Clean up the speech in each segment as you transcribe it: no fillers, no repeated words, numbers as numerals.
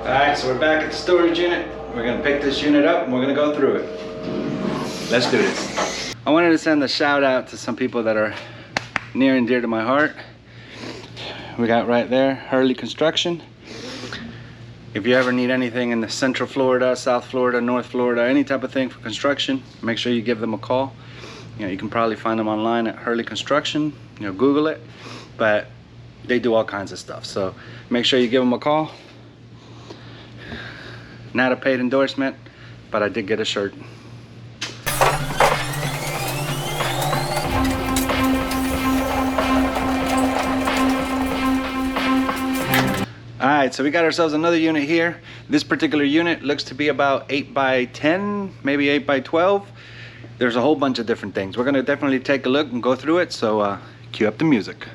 Alright, so we're back at the storage unit. We're gonna pick this unit up and we're gonna go through it. Let's do this. I wanted to send a shout out to some people that are near and dear to my heart. We got right there, Hurley Construction. If you ever need anything in the Central Florida, South Florida, North Florida, any type of thing for construction, make sure you give them a call. You know, you can probably find them online at Hurley Construction. You know, Google it. But they do all kinds of stuff. So make sure you give them a call. Not a paid endorsement, but I did get a shirt. Alright, so we got ourselves another unit here. This particular unit looks to be about 8 by 10, maybe 8 by 12. There's a whole bunch of different things. We're gonna definitely take a look and go through it, so cue up the music.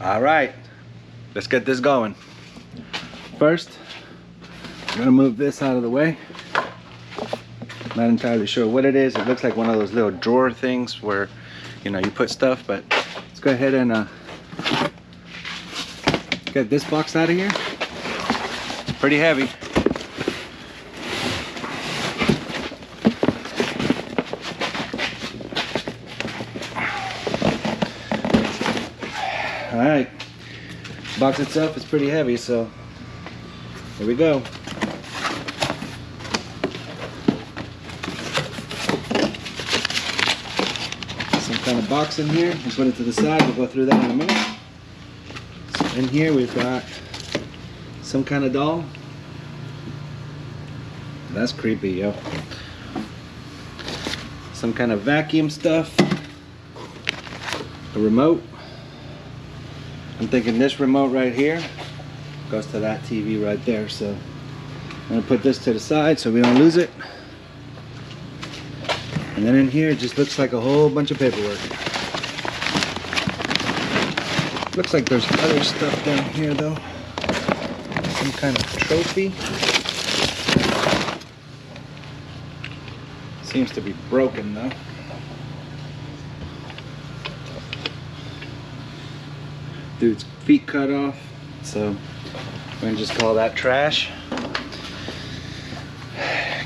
Alright, let's get this going. First, I'm gonna move this out of the way. Not entirely sure what it is. It looks like one of those little drawer things where, you know, you put stuff, but let's go ahead and get this box out of here. Pretty heavy. Alright, box itself is pretty heavy, so here we go. Some kind of box in here. Just put it to the side. We'll go through that in a minute. So in here we've got some kind of doll. That's creepy, yo. Some kind of vacuum stuff. A remote. I'm thinking this remote right here goes to that TV right there, so I'm gonna put this to the side so we don't lose it. And then in here it just looks like a whole bunch of paperwork. Looks like there's other stuff down here though. Some kind of trophy. Seems to be broken though. Dude's feet cut off, so we're gonna just call that trash.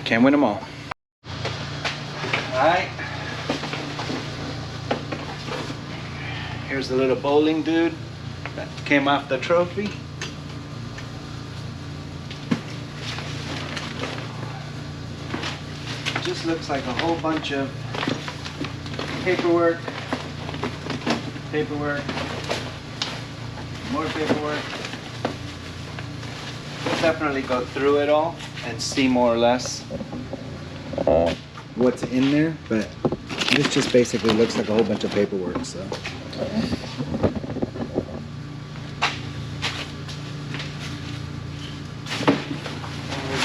Can't win them all. Alright, here's the little bowling dude that came off the trophy. Just looks like a whole bunch of paperwork, more paperwork. We'll definitely go through it all and see more or less what's in there, but this just basically looks like a whole bunch of paperwork, so. Move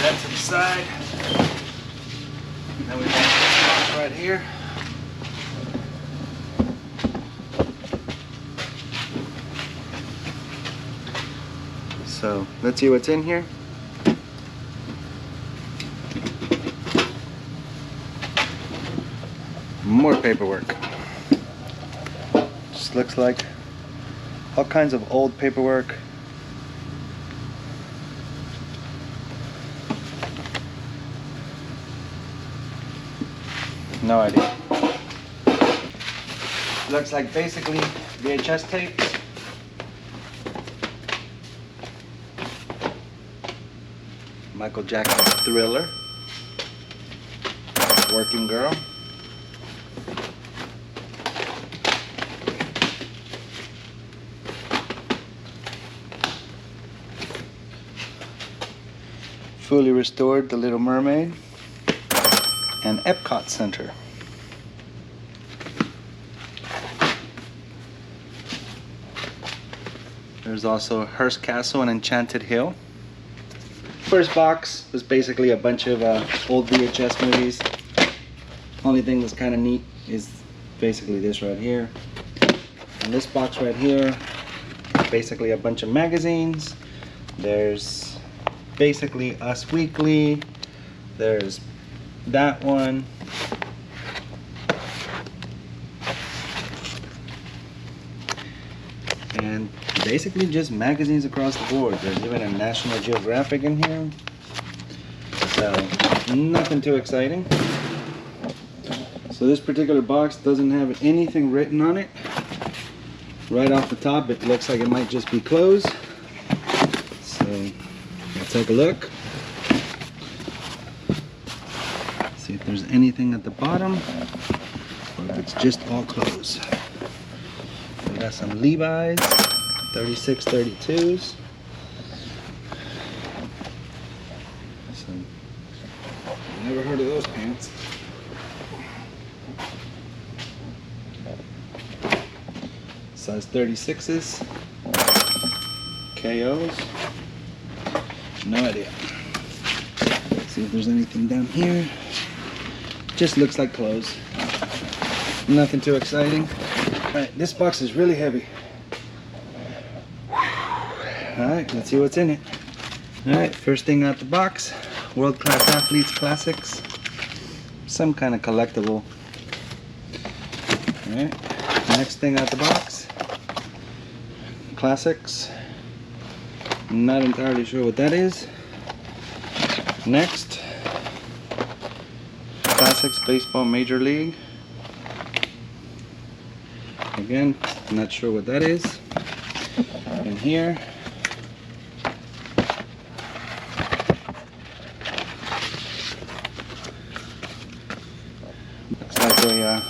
that to the side. And then we got this box right here. So let's see what's in here. More paperwork. Just looks like all kinds of old paperwork. No idea. Looks like basically VHS tapes. Michael Jackson's Thriller. Working Girl. Fully Restored, The Little Mermaid. And Epcot Center. There's also Hearst Castle and Enchanted Hill. First box was basically a bunch of old VHS movies. Only thing that's kind of neat is basically this right here. And this box right here, basically a bunch of magazines, There's basically Us Weekly. There's that one. And basically just magazines across the board. There's even a National Geographic in here. So nothing too exciting. So this particular box doesn't have anything written on it. Right off the top, it looks like it might just be closed. So we'll take a look. See if there's anything at the bottom, or if it's just all closed. We got some Levi's 36-32s. Some, never heard of those pants. Size 36s. KOs. No idea. Let's see if there's anything down here. Just looks like clothes. Nothing too exciting. Alright, this box is really heavy. Alright, let's see what's in it. Alright, first thing out the box. World Class Athletes Classics. Some kind of collectible. Alright, next thing out the box. Classics. Not entirely sure what that is. Next. Classics Baseball Major League. Again, not sure what that is. And here, looks like a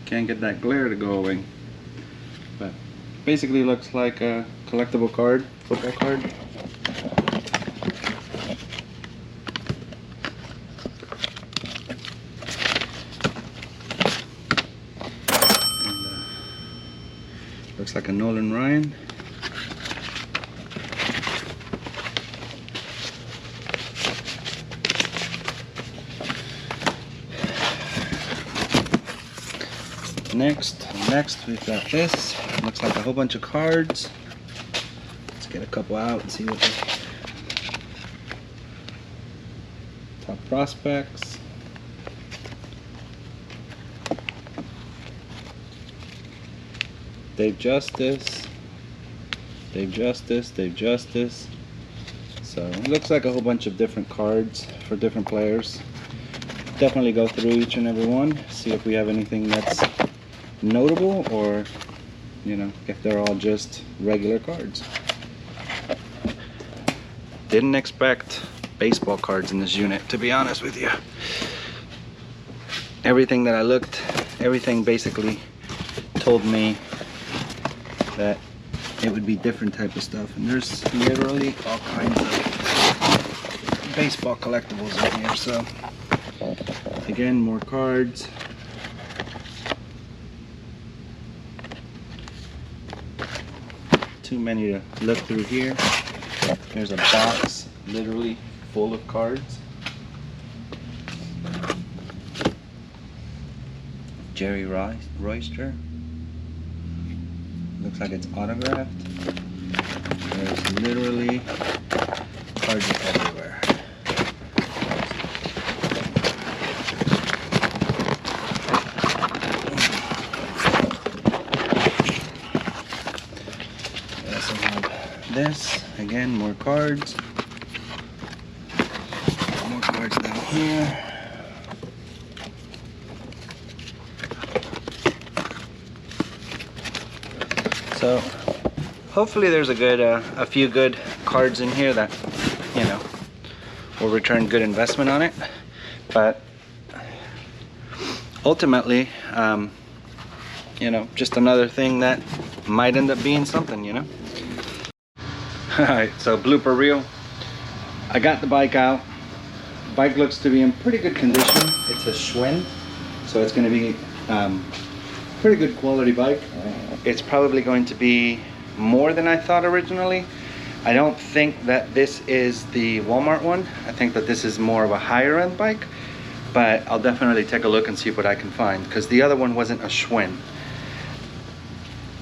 can't get that glare to go away, but basically looks like a collectible card, football card. Looks like a Nolan Ryan. Next we've got this. Looks like a whole bunch of cards. Let's get a couple out and see what they top prospects. Dave Justice. So it looks like a whole bunch of different cards for different players. Definitely go through each and every one, see if we have anything that's notable, or if they're all just regular cards. Didn't expect baseball cards in this unit, to be honest with you. Everything that I looked, everything basically told me that it would be different type of stuff, and there's literally all kinds of baseball collectibles in here. So again, more cards. Too many to look through here. There's a box literally full of cards. Jerry Royster. Looks like it's autographed. There's literally cards everywhere. We also have this. Again, more cards. More cards down here. So hopefully there's a few good cards in here that will return good investment on it. But ultimately, just another thing that might end up being something. Alright, so blooper reel. I got the bike out. Bike looks to be in pretty good condition. It's a Schwinn, so it's going to be pretty good quality bike. It's probably going to be more than I thought originally. I don't think that this is the Walmart one. I think that this is more of a higher end bike, but I'll definitely take a look and see what I can find, because the other one wasn't a Schwinn.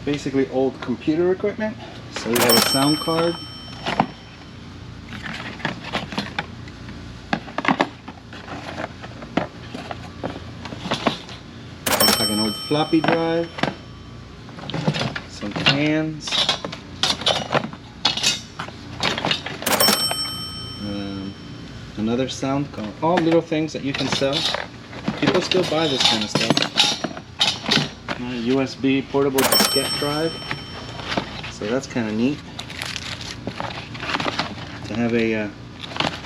basically old computer equipment. So we have a sound card. Looks like an old floppy drive. Some cans. Another sound card. All little things that you can sell. People still buy this kind of stuff. USB portable diskette drive. So that's kind of neat. To have a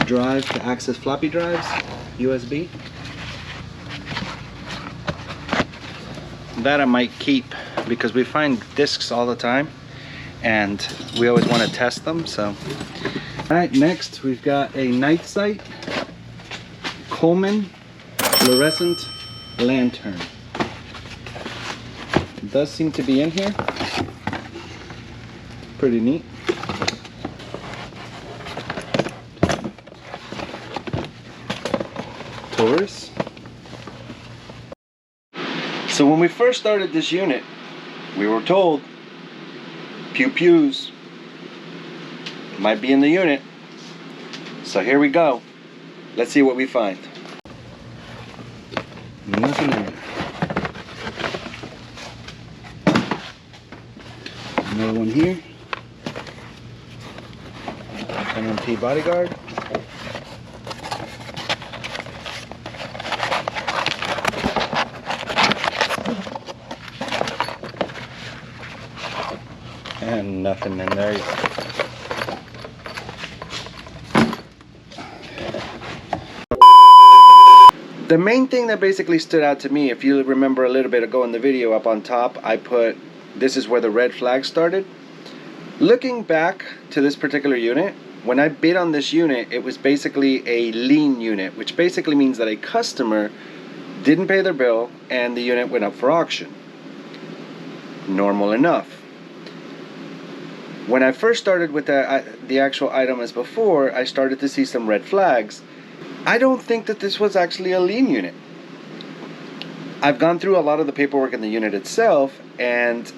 drive to access floppy drives, USB. That I might keep because we find discs all the time and we always want to test them. So, alright, next we've got a night sight Coleman fluorescent lantern. It does seem to be in here. Pretty neat. Taurus. So when we first started this unit, we were told Pews might be in the unit. So here we go. Let's see what we find. Nothing in there. Another one here. MMP bodyguard. And nothing in there either. The main thing that basically stood out to me, if you remember a little bit ago in the video up on top, I put, this is where the red flag started. Looking back to this particular unit, when I bid on this unit, it was basically a lien unit, which basically means that a customer didn't pay their bill and the unit went up for auction. Normal enough. When I first started with the actual item as before, I started to see some red flags. I don't think that this was actually a lien unit. I've gone through a lot of the paperwork in the unit itself, and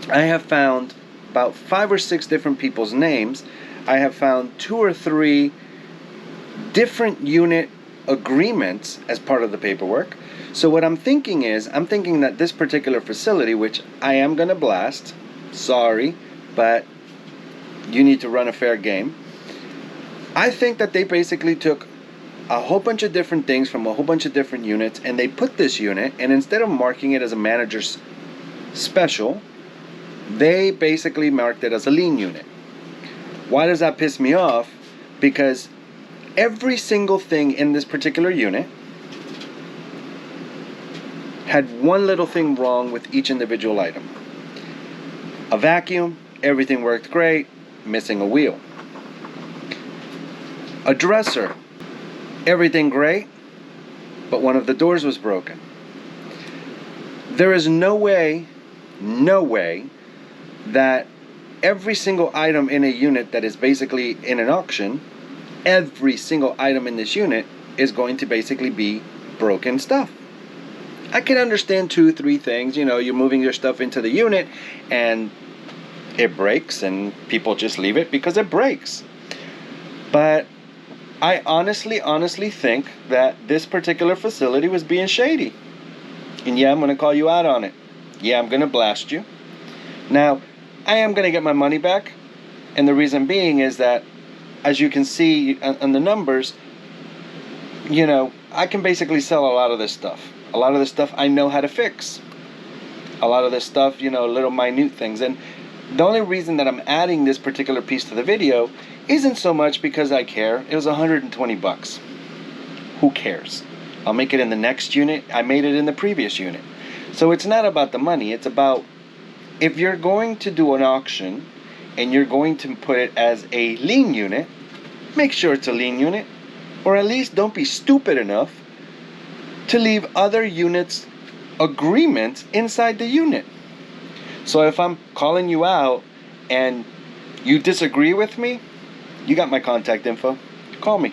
I have found about 5 or 6 different people's names. I have found 2 or 3 different unit agreements as part of the paperwork. So what I'm thinking is, I'm thinking that this particular facility, which I am going to blast, sorry, but you need to run a fair game. I think that they basically took a whole bunch of different things from a whole bunch of different units, and they put this unit, and instead of marking it as a manager's special, they basically marked it as a lien unit. Why does that piss me off? Because every single thing in this particular unit had one little thing wrong with each individual item. A vacuum, everything worked great, missing a wheel. A dresser, everything great, but one of the doors was broken. There is no way that every single item in a unit that is basically in an auction, every single item in this unit is going to basically be broken stuff. I can understand 2, 3 things. You know, you're moving your stuff into the unit and it breaks and people just leave it because it breaks. But I honestly think that this particular facility was being shady. And yeah, I'm going to call you out on it. Yeah, I'm going to blast you. Now, I am going to get my money back. And the reason being is that, as you can see on the numbers, you know, I can basically sell a lot of this stuff. A lot of this stuff I know how to fix. A lot of this stuff, you know, little minute things. And the only reason that I'm adding this particular piece to the video isn't so much because I care. It was 120 bucks. Who cares? I'll make it in the next unit. I made it in the previous unit. So it's not about the money. It's about, if you're going to do an auction and you're going to put it as a lien unit, make sure it's a lien unit. Or at least don't be stupid enough to leave other units' agreements inside the unit. So if I'm calling you out and you disagree with me, you got my contact info. Call me.